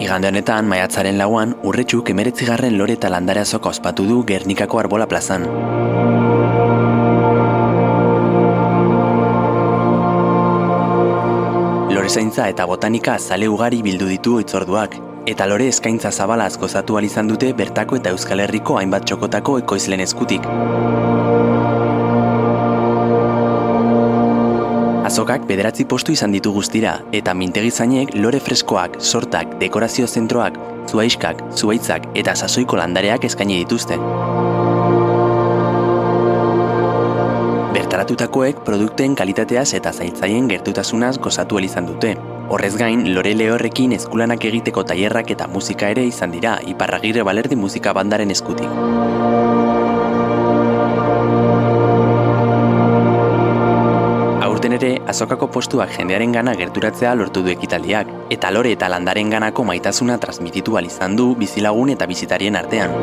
Igande honetan, maiatzaren 4an, Urretxuk 19. lore eta landare azoka ospatu du Gernikako Arbola plazan. Lorezaintza eta botanika zale ugari bildu ditu hitzorduak, eta lore eskaintza zabala gozatu ahal izan dute bertako eta Euskal Herriko hainbat txokotako ekoizleen eskutik. Azokak 9 postu izan ditu guztira, eta mintegizainek lore freskoak, sortak, dekorazio zentroak, zuaiskak, zuaitzak eta sasoiko landareak eskaini dituzte. Bertaratutakoek produktuen kalitateaz eta zaintzaien gertutasunaz gozatu ahal izan dute. Horrez gain, lore lehorrekin eskulanak egiteko tailerrak eta musika ere izan dira, Iparragirre Balerdi musika bandaren eskutik. Aurten ere, azokako postuak jendearen gana gerturatzea lortu du ekitaldiak, eta lore eta landaren ganako maitasuna transmititu ahal izan du bizilagun eta bizitarien artean.